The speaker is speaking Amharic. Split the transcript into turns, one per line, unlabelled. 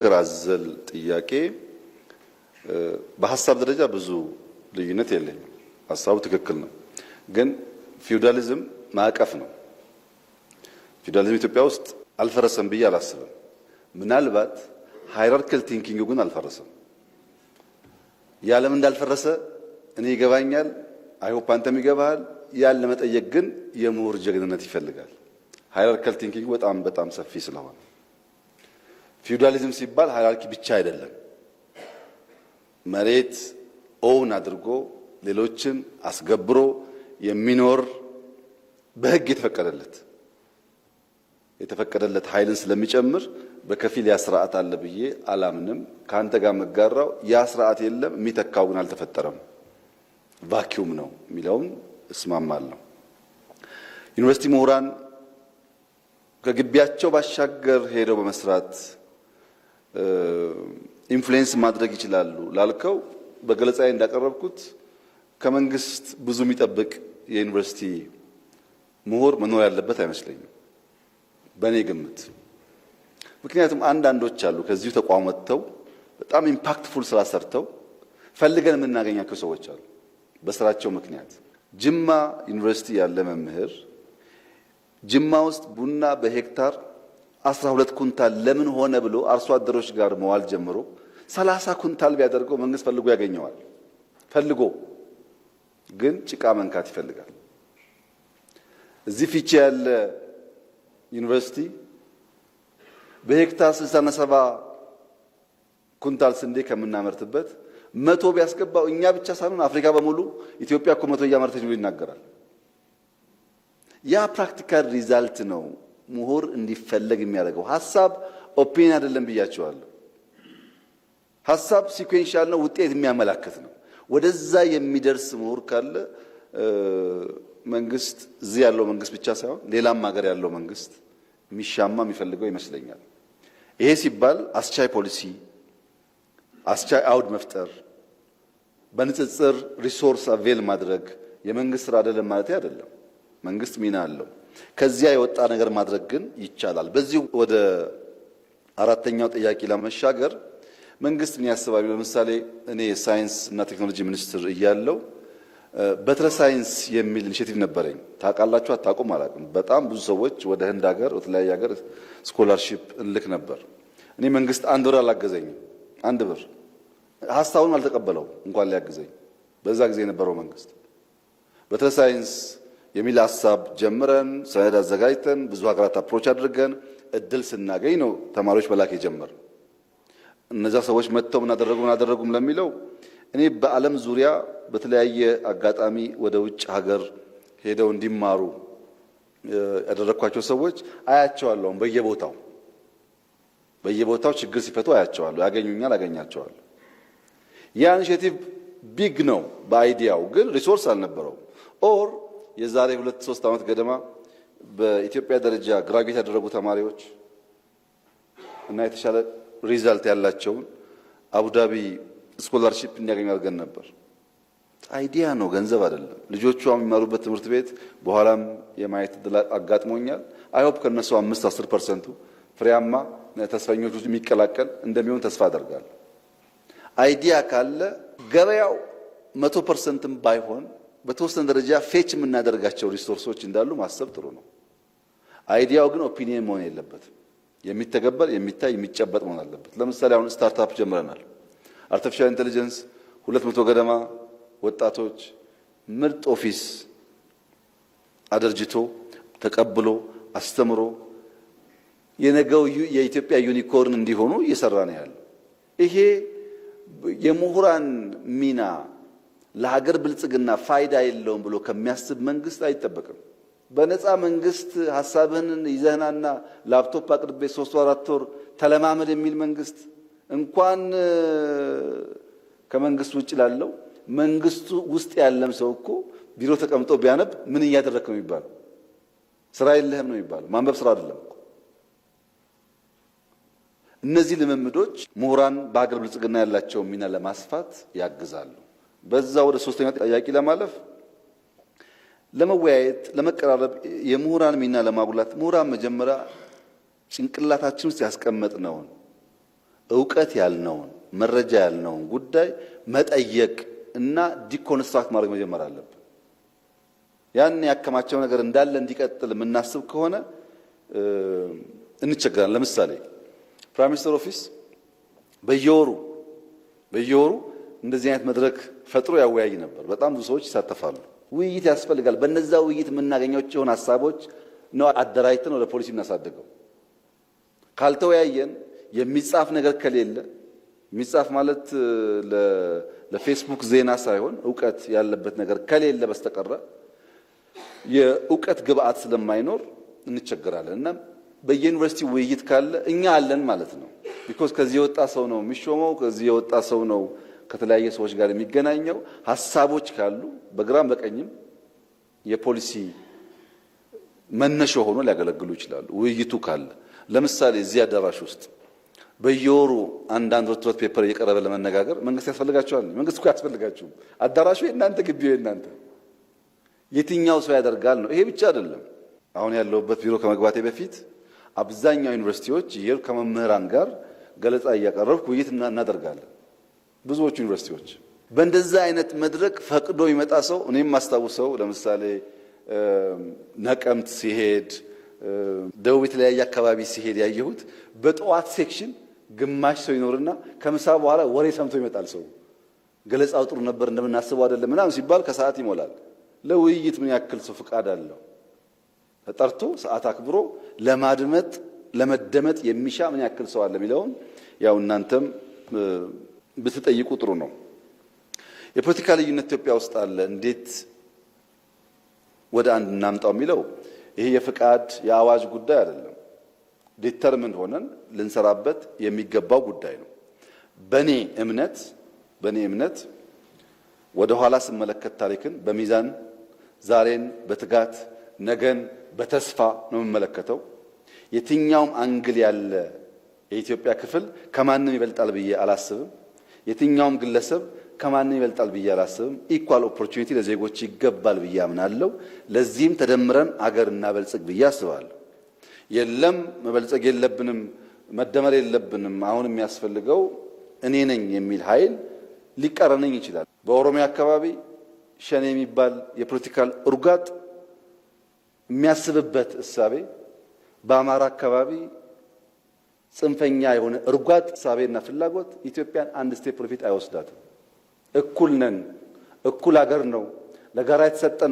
ራዘል ጥያቄ በሐሳብ ደረጃ ብዙ ልዩነት የለኝም። ሐሳቡ ትክክል ነው። ግን ፊውዳሊዝም ማዕቀፍ ነው። ፊውዳሊዝም ኢትዮጵያ ውስጥ አልፈረሰም ብዬ አላስብም። ምናልባት ሃይራርኪካል ቲንኪንግ ግን አልፈረሰም። ያለም እንዳልፈረሰ እኔ ይገባኛል። አይሆፕ አንተም ይገባሃል። ያን ለመጠየቅ ግን የምሁር ጀግንነት ይፈልጋል። ሃይራርኪካል ቲንኪንግ በጣም ሰፊ ስለሆነ ፊውዳሊዝም ሲባል ሃይራርኪ ብቻ አይደለም። መሬት ኦውን አድርጎ ሌሎችን አስገብሮ የሚኖር በሕግ የተፈቀደለት ኃይልን ስለሚጨምር በከፊል ያ ስርዓት አለ ብዬ አላምንም። ካንተ ጋር መጋራው ያ ስርዓት የለም፣ የሚተካው ግን አልተፈጠረም፣ ቫኪዩም ነው የሚለውን እስማማለሁ። ዩኒቨርሲቲ ምሁራን ከግቢያቸው ባሻገር ሄደው በመስራት ኢንፍሉዌንስ ማድረግ ይችላሉ ላልከው በገለጻዬ እንዳቀረብኩት ከመንግስት ብዙ የሚጠብቅ የዩኒቨርሲቲ ምሁር መኖር ያለበት አይመስለኝም በእኔ ግምት። ምክንያቱም አንዳንዶች አሉ ከዚሁ ተቋም ወጥተው በጣም ኢምፓክትፉል ስራ ሰርተው ፈልገን የምናገኛቸው ሰዎች አሉ በስራቸው ምክንያት። ጅማ ዩኒቨርሲቲ ያለ መምህር ጅማ ውስጥ ቡና በሄክታር 12 ኩንታል ለምን ሆነ ብሎ አርሶ አደሮች ጋር መዋል ጀምሮ 30 ኩንታል ቢያደርገው መንግስት ፈልጎ ያገኘዋል። ፈልጎ ግን ጭቃ መንካት ይፈልጋል። እዚህ ፊቼ ያለ ዩኒቨርሲቲ በሄክታር 67 ኩንታል ስንዴ ከምናመርትበት 100 ቢያስገባው እኛ ብቻ ሳይሆን አፍሪካ በሙሉ ኢትዮጵያ እኮ 100 እያመረተች ብሎ ይናገራል። ያ ፕራክቲካል ሪዛልት ነው ምሁር እንዲፈለግ የሚያደርገው። ሐሳብ ኦፒኒየን አይደለም ብያቸዋለሁ። ሐሳብ ሲኩዌንሻል ነው፣ ውጤት የሚያመላክት ነው። ወደዛ የሚደርስ ምሁር ካለ መንግስት እዚህ ያለው መንግስት ብቻ ሳይሆን ሌላም ሀገር ያለው መንግስት የሚሻማ የሚፈልገው ይመስለኛል። ይሄ ሲባል አስቻይ ፖሊሲ፣ አስቻይ አውድ መፍጠር፣ በንጽጽር ሪሶርስ አቬል ማድረግ የመንግስት ስራ አይደለም ማለት አይደለም። መንግስት ሚና አለው። ከዚያ የወጣ ነገር ማድረግ ግን ይቻላል። በዚህ ወደ አራተኛው ጥያቄ ለመሻገር መንግስት ምን ያስባል? ለምሳሌ እኔ ሳይንስ እና ቴክኖሎጂ ሚኒስትር እያለሁ በትረ ሳይንስ የሚል ኢኒሼቲቭ ነበረኝ። ታውቃላችሁ አታውቁም አላውቅም። በጣም ብዙ ሰዎች ወደ ህንድ ሀገር ወደ ሀገር ስኮላርሺፕ እንልክ ነበር። እኔ መንግስት 1 ብር አላገዘኝም። 1 ብር ሀሳቡን አልተቀበለው እንኳን ሊያግዘኝ። በዛ ጊዜ የነበረው መንግስት በትረ ሳይንስ የሚል ሀሳብ ጀምረን ሰነድ አዘጋጅተን ብዙ ሀገራት አፕሮች አድርገን እድል ስናገኝ ነው ተማሪዎች በላክ የጀመር። እነዛ ሰዎች መጥተው ምን አደረጉም ለሚለው እኔ በዓለም ዙሪያ በተለያየ አጋጣሚ ወደ ውጭ ሀገር ሄደው እንዲማሩ ያደረኳቸው ሰዎች አያቸዋለሁ። በየቦታው ችግር ሲፈቱ አያቸዋለሁ። ያገኙኛል፣ አገኛቸዋለሁ። ያ ኢኒሼቲቭ ቢግ ነው በአይዲያው፣ ግን ሪሶርስ አልነበረው። ኦር የዛሬ 2-3 ዓመት ገደማ በኢትዮጵያ ደረጃ ግራጁዌት ያደረጉ ተማሪዎች እና የተሻለ ሪዛልት ያላቸውን አቡዳቢ ስኮላርሺፕ እንዲያገኙ አድርገን ነበር። አይዲያ ነው፣ ገንዘብ አይደለም። ልጆቹ የሚማሩበት ትምህርት ቤት በኋላም የማየት ዕድል አጋጥሞኛል። አይሆፕ ከነሱ 5-10% ፍሬያማ ተስፈኞች ውስጥ የሚቀላቀል እንደሚሆን ተስፋ አደርጋለሁ። አይዲያ ካለ ገበያው 100%ም ባይሆን በተወሰነ ደረጃ ፌች የምናደርጋቸው ሪሶርሶች እንዳሉ ማሰብ ጥሩ ነው። አይዲያው ግን ኦፒኒየን መሆን የለበትም። የሚተገበር፣ የሚታይ፣ የሚጨበጥ መሆን አለበት። ለምሳሌ አሁን ስታርታፕ ጀምረናል። አርቲፊሻል ኢንተለጀንስ 200 ገደማ ወጣቶች ምርጥ ኦፊስ አደርጅቶ ተቀብሎ አስተምሮ የነገው የኢትዮጵያ ዩኒኮርን እንዲሆኑ እየሰራ ነው ያለው። ይሄ የምሁራን ሚና ለሀገር ብልጽግና ፋይዳ የለውም ብሎ ከሚያስብ መንግስት አይጠበቅም። በነፃ መንግስት ሐሳብህን ይዘህናና ላፕቶፕ አቅርቤ 3-4 ወር ተለማመድ የሚል መንግስት እንኳን ከመንግስት ውጭ ላለው መንግስቱ ውስጥ ያለም ሰው እኮ ቢሮ ተቀምጦ ቢያነብ ምን እያደረክ ነው የሚባለው? ስራ የለህም ነው የሚባለው። ማንበብ ስራ አይደለም እኮ። እነዚህ ልምምዶች ምሁራን በሀገር ብልጽግና ያላቸው ሚና ለማስፋት ያግዛሉ። በዛ ወደ ሶስተኛው ጥያቄ ለማለፍ ለመወያየት፣ ለመቀራረብ፣ የምሁራን ሚና ለማጉላት ምሁራን መጀመሪያ ጭንቅላታችን ውስጥ ያስቀመጥነውን እውቀት ያልነውን መረጃ ያልነውን ጉዳይ መጠየቅ እና ዲኮንስትራክት ማድረግ መጀመር አለብን። ያን ያከማቸው ነገር እንዳለ እንዲቀጥል የምናስብ ከሆነ እንቸገራለን። ለምሳሌ ፕራይም ሚኒስተር ኦፊስ በየወሩ እንደዚህ አይነት መድረክ ፈጥሮ ያወያይ ነበር። በጣም ብዙ ሰዎች ይሳተፋሉ። ውይይት ያስፈልጋል። በነዛ ውይይት የምናገኛቸው ሀሳቦች ነው አደራጅተን ወደ ፖሊሲ እናሳድገው። ካልተወያየን የሚጻፍ ነገር ከሌለ የሚጻፍ ማለት ለፌስቡክ ዜና ሳይሆን እውቀት ያለበት ነገር ከሌለ በስተቀረ የእውቀት ግብአት ስለማይኖር እንቸገራለን እና በየዩኒቨርሲቲ ውይይት ካለ እኛ አለን ማለት ነው። ቢኮዝ ከዚህ የወጣ ሰው ነው የሚሾመው፣ ከዚህ የወጣ ሰው ነው ከተለያየ ሰዎች ጋር የሚገናኘው። ሀሳቦች ካሉ በግራም በቀኝም የፖሊሲ መነሻ ሆኖ ሊያገለግሉ ይችላሉ። ውይይቱ ካለ ለምሳሌ እዚህ አዳራሽ ውስጥ በየወሩ አንዳንድ ሮትሮት ፔፐር እየቀረበ ለመነጋገር መንግስት ያስፈልጋቸዋል። መንግስት እኮ ያስፈልጋችሁም። አዳራሹ የእናንተ ግቢው የእናንተ የትኛው ሰው ያደርጋል ነው። ይሄ ብቻ አይደለም። አሁን ያለሁበት ቢሮ ከመግባቴ በፊት አብዛኛው ዩኒቨርሲቲዎች እየሄድኩ ከመምህራን ጋር ገለጻ እያቀረብኩ ውይይት እናደርጋለን። ብዙዎቹ ዩኒቨርሲቲዎች በእንደዛ አይነት መድረክ ፈቅዶ ይመጣ ሰው እኔም ማስታውሰው ለምሳሌ ነቀምት ሲሄድ፣ ደቡብ የተለያየ አካባቢ ሲሄድ ያየሁት በጠዋት ሴክሽን ግማሽ ሰው ይኖርና ከምሳ በኋላ ወሬ ሰምቶ ይመጣል። ሰው ገለጻው ጥሩ ነበር እንደምናስበው አይደለም ምናምን ሲባል ከሰዓት ይሞላል። ለውይይት ምን ያክል ሰው ፍቃድ አለው? ተጠርቶ ሰዓት አክብሮ ለማድመጥ ለመደመጥ የሚሻ ምን ያክል ሰው አለ የሚለውን ያው እናንተም ብትጠይቁ ጥሩ ነው። የፖለቲካ ልዩነት ኢትዮጵያ ውስጥ አለ፣ እንዴት ወደ አንድ እናምጣው የሚለው ይሄ የፍቃድ የአዋጅ ጉዳይ አይደለም። ዲተርሚን ሆነን ልንሰራበት የሚገባው ጉዳይ ነው። በኔ እምነት ወደ ኋላ ስመለከት ታሪክን በሚዛን ዛሬን በትጋት ነገን በተስፋ ነው የምመለከተው። የትኛውም አንግል ያለ የኢትዮጵያ ክፍል ከማንም ይበልጣል ብዬ አላስብም። የትኛውም ግለሰብ ከማንም ይበልጣል ብዬ አላስብም። ኢኳል ኦፖርቹኒቲ ለዜጎች ይገባል ብዬ አምናለሁ። ለዚህም ተደምረን አገር እናበልጽግ ብዬ አስባለሁ። የለም መበልጸግ የለብንም መደመር የለብንም አሁን የሚያስፈልገው እኔ ነኝ የሚል ኃይል ሊቀረነኝ ይችላል። በኦሮሚያ አካባቢ ሸኔ የሚባል የፖለቲካል እርጋጥ የሚያስብበት እሳቤ፣ በአማራ አካባቢ ጽንፈኛ የሆነ እርጋጥ እሳቤና ፍላጎት ኢትዮጵያን አንድ ስቴፕ ወደፊት አይወስዳትም። እኩል ነን፣ እኩል ሀገር ነው፣ ለጋራ የተሰጠን